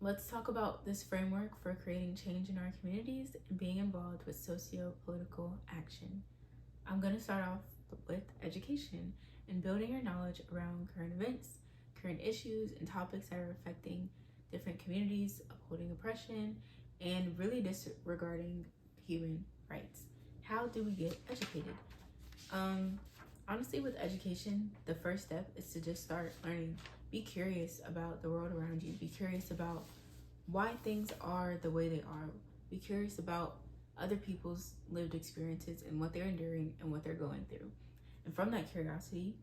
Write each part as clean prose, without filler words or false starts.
Let's talk about this framework for creating change in our communities and being involved with socio-political action. I'm going to start off with education and building your knowledge around current events, current issues, and topics that are affecting different communities, upholding oppression, and really disregarding human rights. How do we get educated? Honestly, with education, the first step is to just start learning. Be curious about the world around you. Be curious about why things are the way they are. Be curious about other people's lived experiences and what they're enduring and what they're going through. And from that curiosity,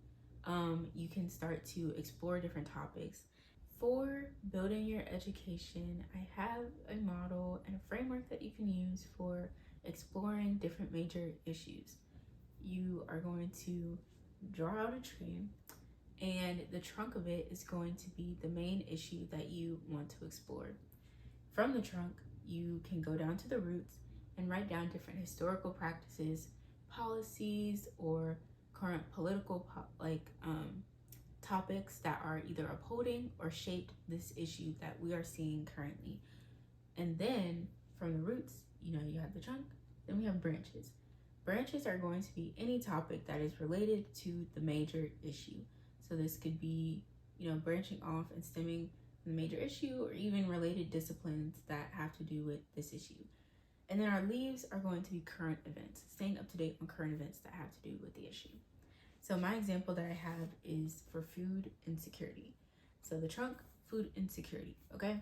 you can start to explore different topics. For building your education, I have a model and a framework that you can use for exploring different major issues. You are going to draw out a tree, and the trunk of it is going to be the main issue that you want to explore. From the trunk, you can go down to the roots and write down different historical practices, policies, or current political topics that are either upholding or shaped this issue that we are seeing currently. And then from the roots, you have the trunk, then we have branches. Branches are going to be any topic that is related to the major issue. So this could be, branching off and stemming from the major issue, or even related disciplines that have to do with this issue. And then our leaves are going to be current events, staying up to date on current events that have to do with the issue. So my example that I have is for food insecurity. So the trunk, food insecurity, okay?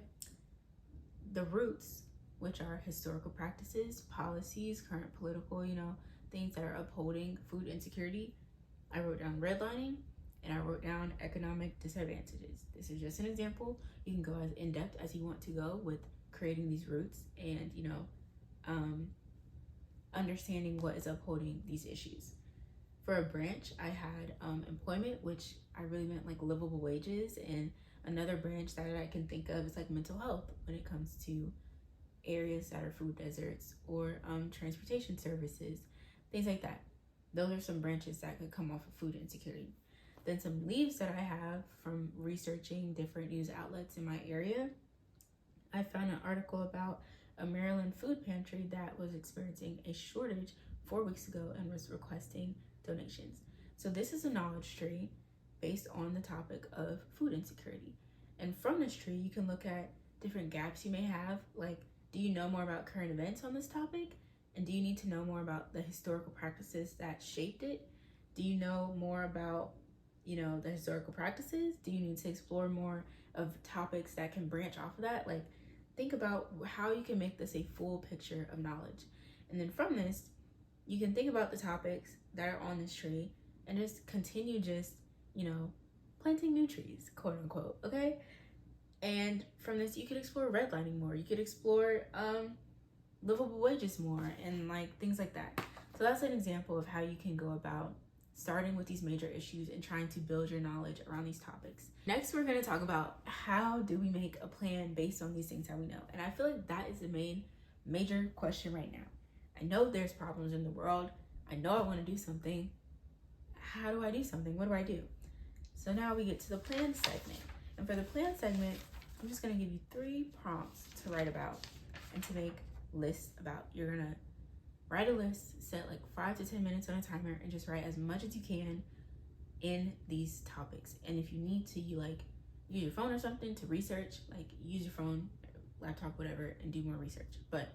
The roots, which are historical practices, policies, current political, things that are upholding food insecurity. I wrote down redlining, and I wrote down economic disadvantages. This is just an example. You can go as in-depth as you want to go with creating these roots and, understanding what is upholding these issues. For a branch, I had employment, which I really meant like livable wages, and another branch that I can think of is like mental health when it comes to areas that are food deserts, or transportation services, things like that. Those are some branches that could come off of food insecurity. Then some leaves that I have from researching different news outlets in my area. I found an article about a Maryland food pantry that was experiencing a shortage 4 weeks ago and was requesting donations. So this is a knowledge tree based on the topic of food insecurity. And from this tree, you can look at different gaps you may have, like, do you know more about current events on this topic? And do you need to know more about the historical practices that shaped it? Do you know more about, the historical practices? Do you need to explore more of topics that can branch off of that? Like, think about how you can make this a full picture of knowledge. And then from this, you can think about the topics that are on this tree and just continue planting new trees, quote unquote, okay? And from this, you could explore redlining more. You could explore livable wages more and things like that. So that's an example of how you can go about starting with these major issues and trying to build your knowledge around these topics. Next, we're going to talk about how do we make a plan based on these things that we know. And I feel like that is the major question right now. I know there's problems in the world. I know I want to do something. How do I do something? What do I do? So now we get to the plan segment. And for the plan segment, I'm just going to give you 3 prompts to write about and to make lists about. You're going to write a list, set 5 to 10 minutes on a timer, and just write as much as you can in these topics. And if you need to, use your phone or something to research, use your phone, laptop, whatever, and do more research. But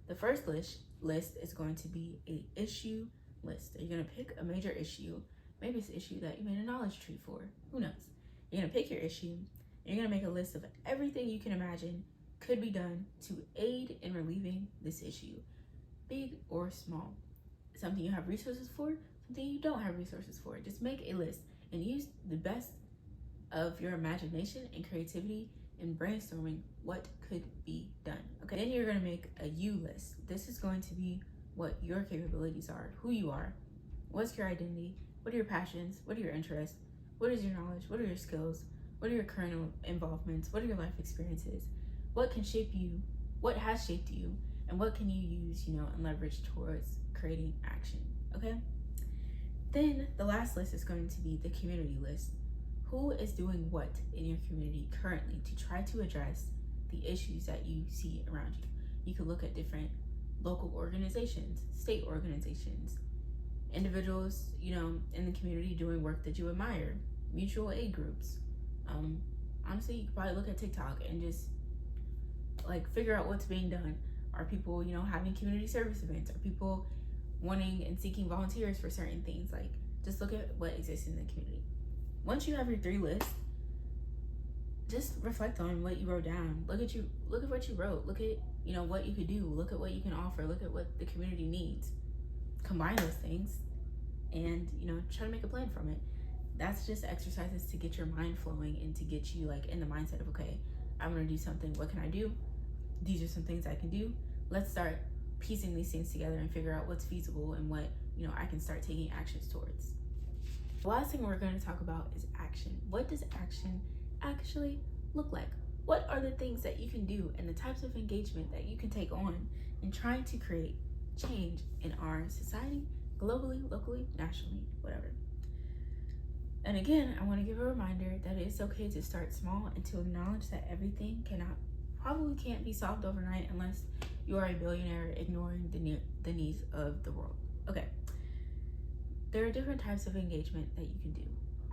the first list is going to be a issue list. You're going to pick a major issue. Maybe it's an issue that you made a knowledge tree for. Who knows? You're going to pick your issue. You're going to make a list of everything you can imagine could be done to aid in relieving this issue, big or small. Something you have resources for, something you don't have resources for. Just make a list and use the best of your imagination and creativity in brainstorming what could be done. Okay, then you're going to make a you list. This is going to be what your capabilities are, who you are, what's your identity, what are your passions, what are your interests, what is your knowledge, what are your skills, what are your current involvements, what are your life experiences, what can shape you, what has shaped you, and what can you use, and leverage towards creating action, okay? Then the last list is going to be the community list. Who is doing what in your community currently to try to address the issues that you see around you. You could look at different local organizations, state organizations, individuals, in the community doing work that you admire, mutual aid groups. Honestly, you could probably look at TikTok and just like figure out what's being done. Are people, having community service events? Are people wanting and seeking volunteers for certain things? Like, just look at what exists in the community. Once you have your 3 lists, just reflect on what you wrote down. Look at what you wrote. Look at, what you could do. Look at what you can offer. Look at what the community needs. Combine those things and, try to make a plan from it. That's just exercises to get your mind flowing and to get you like in the mindset of, okay, I'm gonna do something. What can I do? These are some things I can do. Let's start piecing these things together and figure out what's feasible and what, I can start taking actions towards. The last thing we're going to talk about is action. What does action actually look like? What are the things that you can do and the types of engagement that you can take on in trying to create change in our society, globally, locally, nationally, whatever. And again, I want to give a reminder that it's okay to start small and to acknowledge that everything probably can't be solved overnight unless you are a billionaire ignoring the needs of the world. Okay. There are different types of engagement that you can do.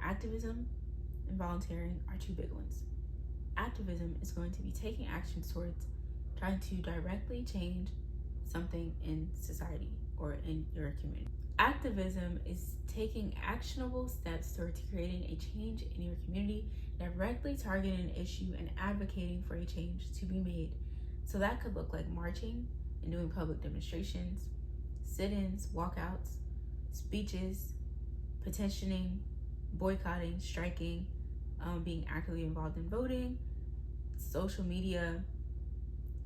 Activism and volunteering are 2 big ones. Activism is going to be taking action towards trying to directly change something in society or in your community. Activism is taking actionable steps towards creating a change in your community, directly targeting an issue and advocating for a change to be made. So that could look like marching and doing public demonstrations, sit-ins, walkouts, speeches, petitioning, boycotting, striking, being actively involved in voting, social media,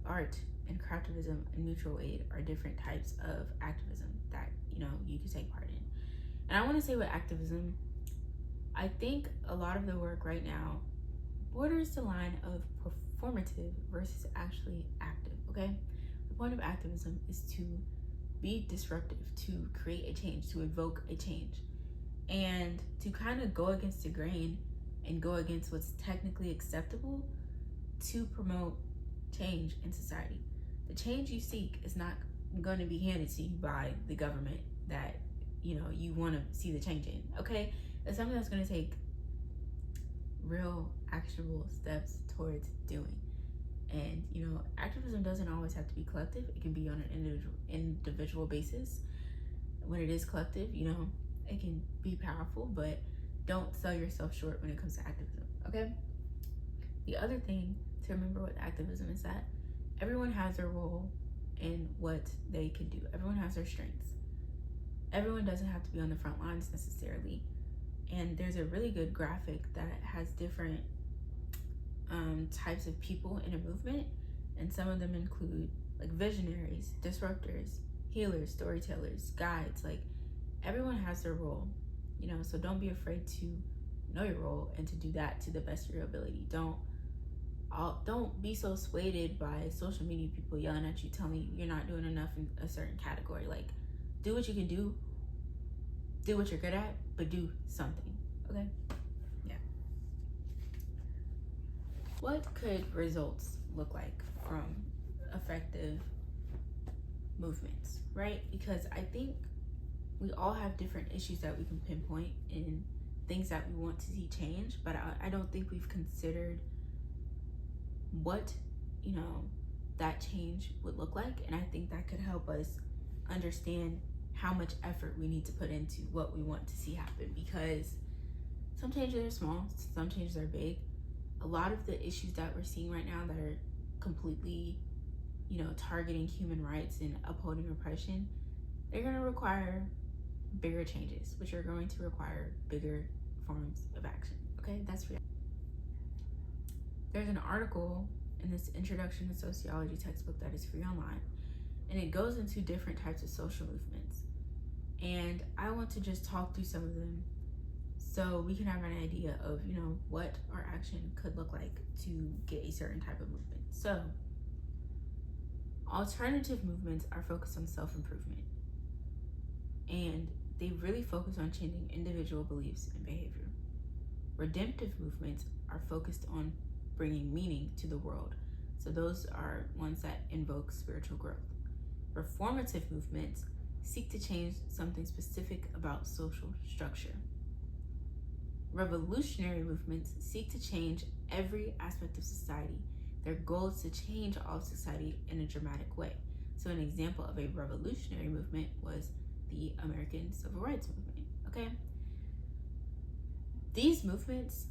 art, and craftivism and mutual aid are different types of activism that you can take part in. And I want to say with activism, I think a lot of the work right now borders the line of performative versus actually active. Okay, the point of activism is to be disruptive, to create a change, to evoke a change, and to kind of go against the grain and go against what's technically acceptable to promote change in society. The change you seek is not going to be handed to you by the government that you want to see the change in. Okay, it's something that's going to take real actionable steps towards doing. And activism doesn't always have to be collective. It can be on an individual basis. When it is collective, it can be powerful, but don't sell yourself short when it comes to activism. Okay, the other thing to remember with activism is that everyone has their role in what they can do. Everyone has their strengths. Everyone doesn't have to be on the front lines necessarily. And there's a really good graphic that has different types of people in a movement, and some of them include like visionaries, disruptors, healers, storytellers, guides. Like, everyone has their role, so don't be afraid to know your role and to do that to the best of your ability. Don't be so swayed by social media people yelling at you, telling you you're not doing enough in a certain category. Like, do what you can do what you're good at, but do something. Okay, yeah. What could results look like from effective movements, right? Because I think we all have different issues that we can pinpoint in things that we want to see change, but I don't think we've considered what that change would look like. And I think that could help us understand how much effort we need to put into what we want to see happen, because some changes are small, some changes are big. A lot of the issues that we're seeing right now that are completely targeting human rights and upholding repression, they're going to require bigger changes, which are going to require bigger forms of action. Okay, that's real. There's an article in this Introduction to Sociology textbook that is free online, and it goes into different types of social movements. And I want to just talk through some of them so we can have an idea of, what our action could look like to get a certain type of movement. So, alternative movements are focused on self-improvement, and they really focus on changing individual beliefs and behavior. Redemptive movements are focused on bringing meaning to the world, So those are ones that invoke spiritual growth. Reformative movements seek to change something specific about social structure. Revolutionary movements seek to change every aspect of society. Their goal is to change all of society in a dramatic way. So an example of a revolutionary movement was the American Civil Rights Movement, okay? These movements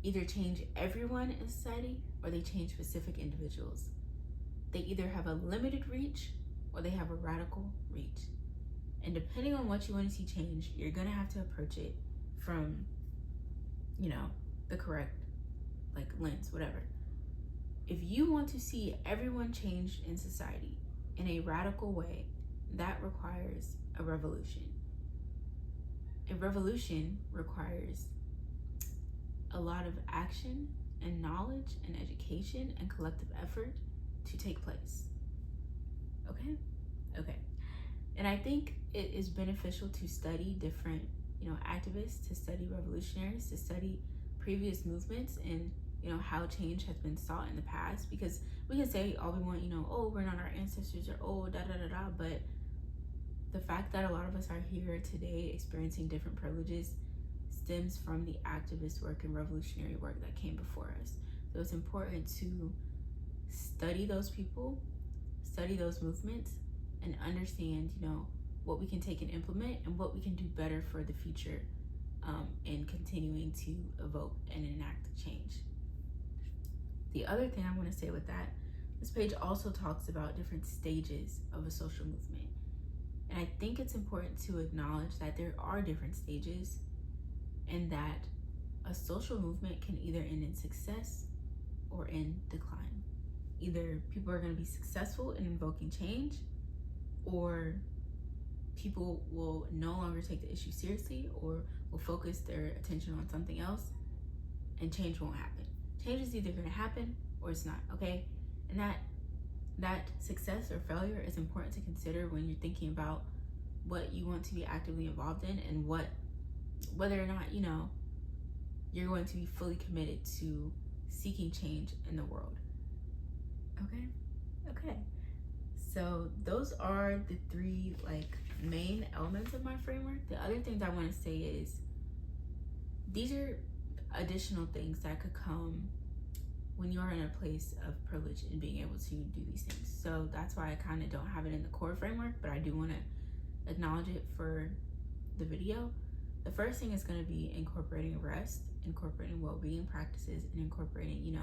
either change everyone in society or they change specific individuals. They either have a limited reach or they have a radical reach. And depending on what you want to see change, you're gonna have to approach it from, the correct lens, whatever. If you want to see everyone change in society in a radical way, that requires a revolution. A revolution requires a lot of action and knowledge and education and collective effort to take place. Okay. And I think it is beneficial to study different, activists, to study revolutionaries, to study previous movements and, how change has been sought in the past, because we can say all we want, oh, we're not our ancestors, or oh, da-da-da-da, but the fact that a lot of us are here today experiencing different privileges stems from the activist work and revolutionary work that came before us. So it's important to study those people, study those movements, and understand, what we can take and implement and what we can do better for the future in continuing to evoke and enact change. The other thing I want to say with that, this page also talks about different stages of a social movement. And I think it's important to acknowledge that there are different stages and that a social movement can either end in success or in decline. Either people are going to be successful in invoking change, or people will no longer take the issue seriously or will focus their attention on something else, and change won't happen. Change is either going to happen or it's not, okay? And that success or failure is important to consider when you're thinking about what you want to be actively involved in and whether or not, you're going to be fully committed to seeking change in the world. Okay. So those are the three main elements of my framework. The other things I want to say is these are additional things that could come when you're in a place of privilege and being able to do these things. So that's why I kind of don't have it in the core framework, but I do want to acknowledge it for the video. The first thing is going to be incorporating rest, incorporating well-being practices, and incorporating,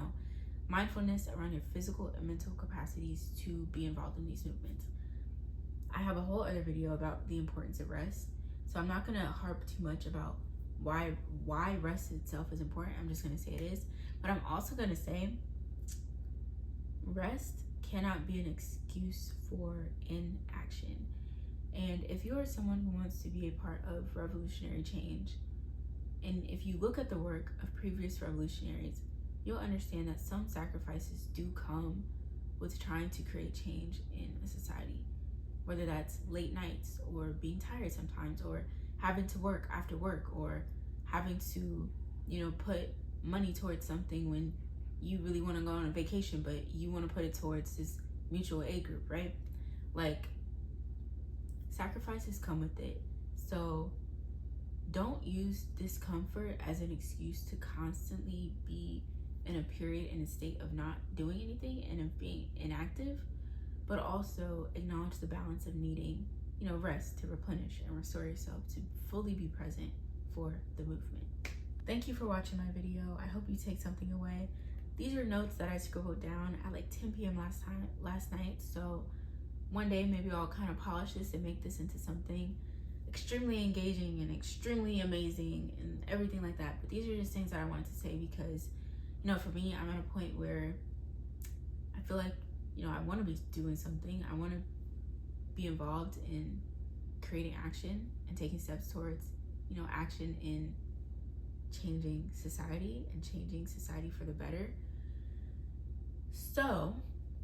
mindfulness around your physical and mental capacities to be involved in these movements. I have a whole other video about the importance of rest, so I'm not going to harp too much about why rest itself is important. I'm just going to say it is, but I'm also going to say rest cannot be an excuse for inaction. And if you are someone who wants to be a part of revolutionary change, and if you look at the work of previous revolutionaries, you'll understand that some sacrifices do come with trying to create change in a society, whether that's late nights or being tired sometimes, or having to work after work, or having to, put money towards something when you really want to go on a vacation, but you want to put it towards this mutual aid group, right? Sacrifices come with it. So don't use discomfort as an excuse to constantly be in a period, in a state of not doing anything and of being inactive, but also acknowledge the balance of needing, rest to replenish and restore yourself to fully be present for the movement. Thank you for watching my video. I hope you take something away. These are notes that I scribbled down at 10 p.m. last night. So one day maybe I'll kind of polish this and make this into something extremely engaging and extremely amazing and everything like that. But these are just things that I wanted to say because, for me, I'm at a point where I feel like, I want to be doing something. I want to be involved in creating action and taking steps towards, action in changing society and changing society for the better. So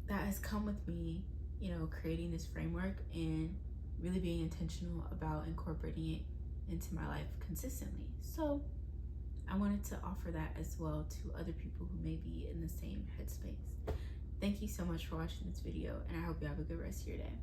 that has come with me, creating this framework and really being intentional about incorporating it into my life consistently. So I wanted to offer that as well to other people who may be in the same headspace. Thank you so much for watching this video, and I hope you have a good rest of your day.